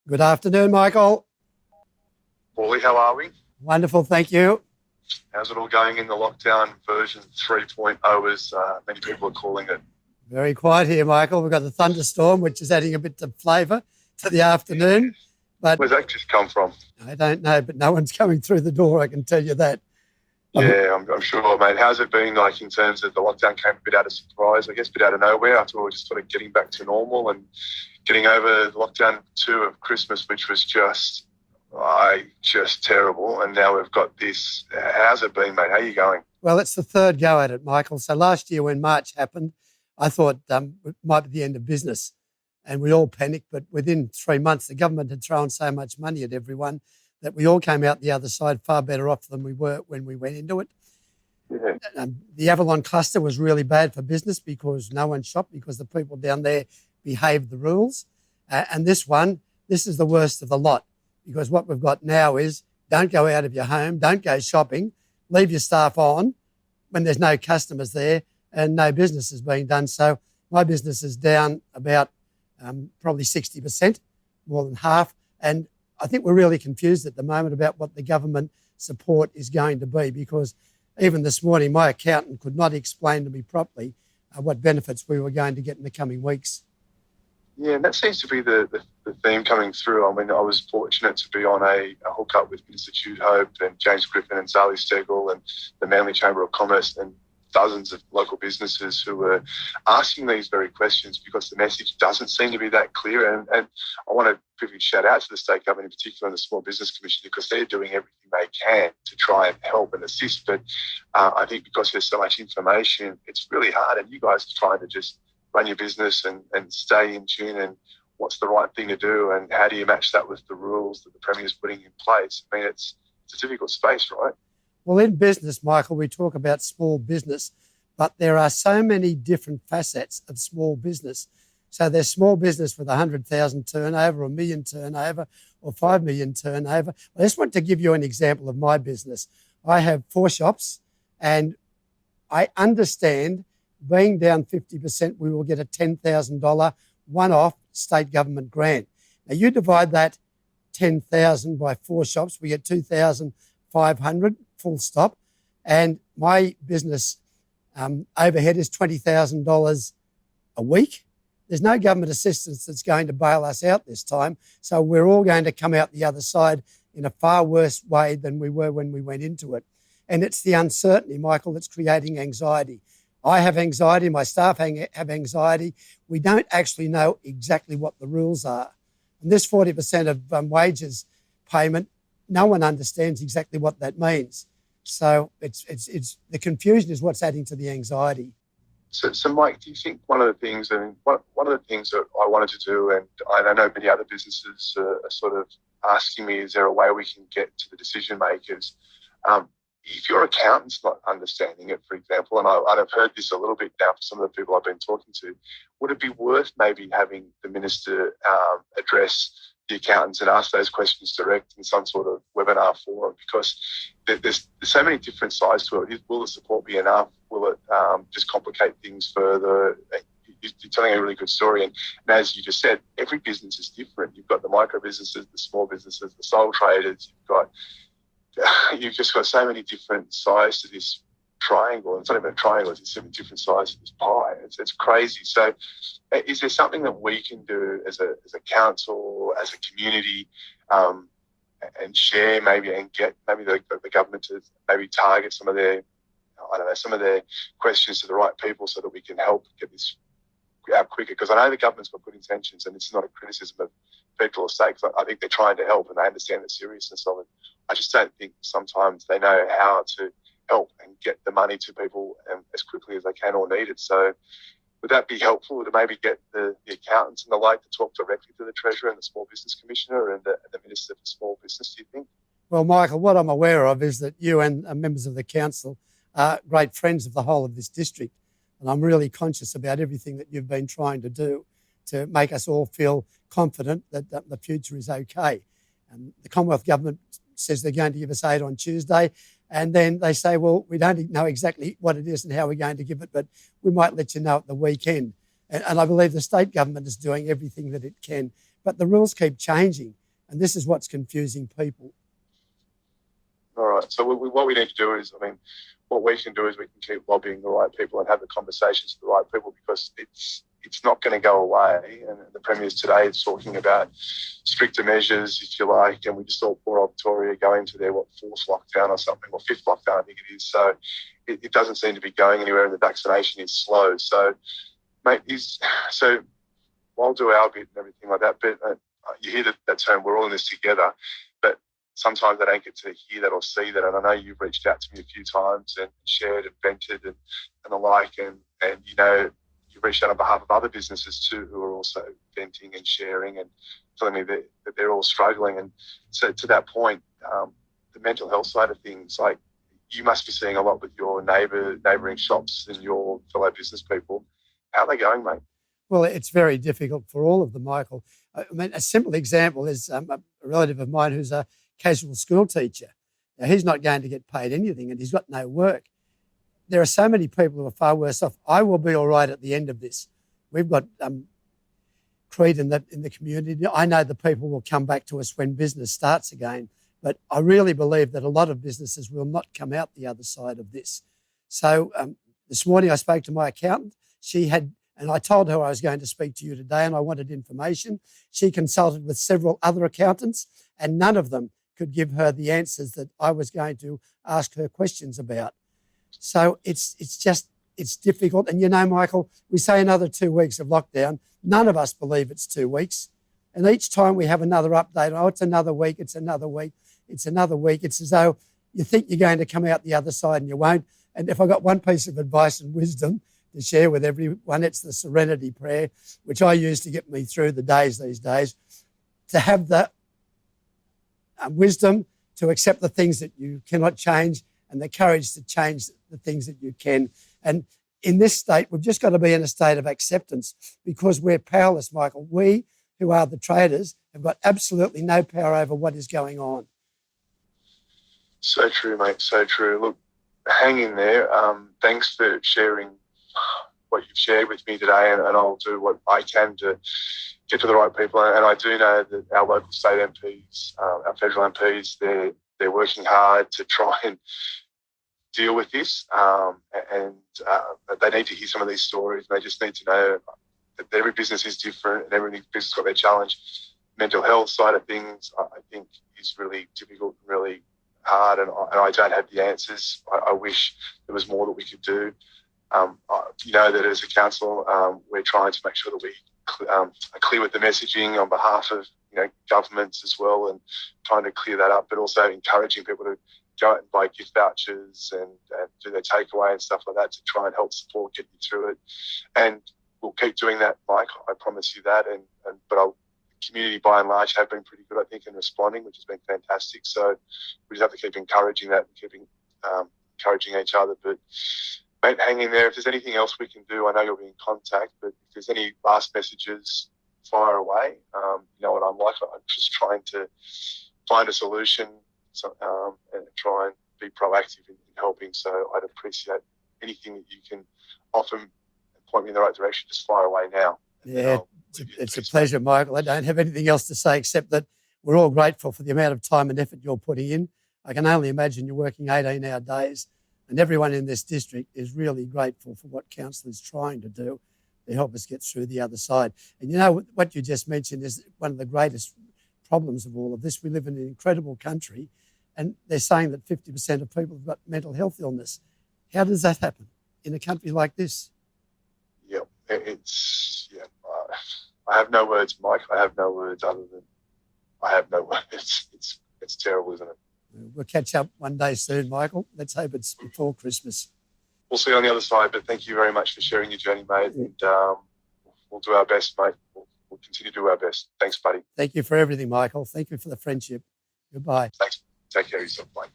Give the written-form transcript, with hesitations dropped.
Good afternoon, Michael. Pawley, how are we? Wonderful, thank you. How's it all going in the lockdown version 3.0, as many people are calling it? Very quiet here, Michael. We've got the thunderstorm, which is adding a bit of flavour to the afternoon. But Where's that just come from? I don't know, but no one's coming through the door, I can tell you that. Yeah, I'm sure, mate. How's it been like in terms of the lockdown came a bit out of surprise, I guess, a bit out of nowhere? I thought we were just sort of getting back to normal and getting over lockdown 2 of Christmas, which was just terrible. And now we've got this. How's it been, mate? How are you going? Well, it's the third go at it, Michael. So last year when March happened, I thought it might be the end of business and we all panicked. But within 3 months, the government had thrown so much money at everyone that we all came out the other side far better off than we were when we went into it. Yeah. The Avalon cluster was really bad for business because no one shopped because the people down there behaved the rules. And this is the worst of the lot because what we've got now is don't go out of your home, don't go shopping, leave your staff on when there's no customers there and no business is being done. So my business is down about probably 60%, more than half. And I think we're really confused at the moment about what the government support is going to be because even this morning, my accountant could not explain to me properly what benefits we were going to get in the coming weeks. Yeah, and that seems to be the theme coming through. I mean, I was fortunate to be on a hookup with Minister Jude Hope and James Griffin and Sally Stegel and the Manly Chamber of Commerce and dozens of local businesses who were asking these very questions because the message doesn't seem to be that clear. And I want to give a shout out to the state government, in particular and the Small Business Commission, because they're doing everything they can to try and help and assist. But I think because there's so much information, it's really hard. And you guys are trying to just run your business and stay in tune and what's the right thing to do and how do you match that with the rules that the Premier's putting in place. I mean, it's a difficult space, right? Well, in business, Michael, we talk about small business, but there are so many different facets of small business. So there's small business with 100,000 turnover, or 1 million turnover, or 5 million turnover. I just want to give you an example of my business. I have 4 shops and I understand being down 50%, we will get a $10,000 one-off state government grant. Now you divide that 10,000 by 4 shops, we get 2,500 full stop. And my business overhead is $20,000 a week. There's no government assistance that's going to bail us out this time. So we're all going to come out the other side in a far worse way than we were when we went into it. And it's the uncertainty, Michael, that's creating anxiety. I have anxiety, my staff have anxiety. We don't actually know exactly what the rules are. And this 40% of wages payment, no one understands exactly what that means. So it's the confusion is what's adding to the anxiety. So Mike, do you think one of the things that I wanted to do, and I know many other businesses are sort of asking me, is there a way we can get to the decision makers? If your accountant's not understanding it, for example, and I've heard this a little bit now from some of the people I've been talking to, would it be worth maybe having the minister address the accountants and ask those questions direct in some sort of webinar forum? Because there's so many different sides to it. Will the support be enough? Will it just complicate things further? You're telling a really good story. And as you just said, every business is different. You've got the micro businesses, the small businesses, the sole traders. You've just got so many different sides to this triangle. It's not even a triangle, it's 7 different sides to this pie. It's crazy. So is there something that we can do as a council, as a community, and share maybe and get maybe the government to maybe target some of their questions to the right people so that we can help get this out quicker? Because I know the government's got good intentions and it's not a criticism of federal or state. I think they're trying to help and they understand the seriousness of it. I just don't think sometimes they know how to help and get the money to people as quickly as they can or need it. So would that be helpful to maybe get the accountants and the like to talk directly to the Treasurer and the Small Business Commissioner and the Minister for Small Business, do you think? Well, Michael, what I'm aware of is that you and members of the council are great friends of the whole of this district. And I'm really conscious about everything that you've been trying to do to make us all feel confident that the future is okay. And the Commonwealth Government says they're going to give us aid on Tuesday. And then they say, well, we don't know exactly what it is and how we're going to give it, but we might let you know at the weekend. And I believe the state government is doing everything that it can. But the rules keep changing, and this is what's confusing people. All right. So what we need to do is, what we can do is we can keep lobbying the right people and have the conversations with the right people, because it's not going to go away. And the Premier's today is talking about stricter measures, if you like, and we just saw poor old Victoria go into their, fourth lockdown or something, or fifth lockdown, I think it is. So it doesn't seem to be going anywhere, and the vaccination is slow. So, mate, so I'll do our bit and everything like that, but you hear that term, we're all in this together, but sometimes I don't get to hear that or see that. And I know you've reached out to me a few times and shared and vented and the like, and you've reached out on behalf of other businesses too who are also venting and sharing and telling me that they're all struggling. And so to that point, the mental health side of things, like, you must be seeing a lot with your neighbouring shops and your fellow business people. How are they going, mate? Well, it's very difficult for all of them, Michael. A simple example is a relative of mine who's a casual school teacher. Now, he's not going to get paid anything and he's got no work. There are so many people who are far worse off. I will be all right at the end of this. We've got creed in the community. I know the people will come back to us when business starts again, but I really believe that a lot of businesses will not come out the other side of this. So this morning I spoke to my accountant. And I told her I was going to speak to you today and I wanted information. She consulted with several other accountants and none of them could give her the answers that I was going to ask her questions about. So it's difficult. And Michael, we say another 2 weeks of lockdown. None of us believe it's 2 weeks. And each time we have another update, it's another week, it's another week, it's another week. It's as though you think you're going to come out the other side and you won't. And if I got one piece of advice and wisdom to share with everyone, it's the serenity prayer, which I use to get me through the days these days, to have the wisdom to accept the things that you cannot change and the courage to change the things that you can. And in this state, we've just got to be in a state of acceptance because we're powerless, Michael. We, who are the traders, have got absolutely no power over what is going on. So true, mate, so true. Look, hang in there. Thanks for sharing what you've shared with me today, and I'll do what I can to get to the right people. And I do know that our local state MPs, our federal MPs, they're working hard to try and deal with this, and they need to hear some of these stories. They just need to know that every business is different and every business has got their challenge. Mental health side of things, I think, is really difficult and really hard, and I don't have the answers. I wish there was more that we could do. That as a council, we're trying to make sure that we are clear with the messaging on behalf of governments as well, and trying to clear that up, but also encouraging people to go out and buy gift vouchers and do their takeaway and stuff like that to try and help support get you through it. And we'll keep doing that, Mike. I promise you that. But the community by and large have been pretty good, I think, in responding, which has been fantastic. So we just have to keep encouraging that and keeping encouraging each other. But mate, hang in there. If there's anything else we can do, I know you'll be in contact, but if there's any last messages, fire away. You know what I'm like. I'm just trying to find a solution and try and be proactive in helping. So I'd appreciate anything that you can offer and point me in the right direction. Just fire away now. Yeah, it's a pleasure, Michael. I don't have anything else to say except that we're all grateful for the amount of time and effort you're putting in. I can only imagine you're working 18-hour days. And everyone in this district is really grateful for what council is trying to do to help us get through the other side. And what you just mentioned is one of the greatest problems of all of this. We live in an incredible country and they're saying that 50% of people have got mental health illness. How does that happen in a country like this? Yeah, I have no words, Mike. I have no words other than I have no words. It's terrible, isn't it? We'll catch up one day soon, Michael. Let's hope it's before Christmas. We'll see you on the other side, but thank you very much for sharing your journey, mate. And we'll do our best, mate. We'll continue to do our best. Thanks, buddy. Thank you for everything, Michael. Thank you for the friendship. Goodbye. Thanks. Take care of yourself, mate.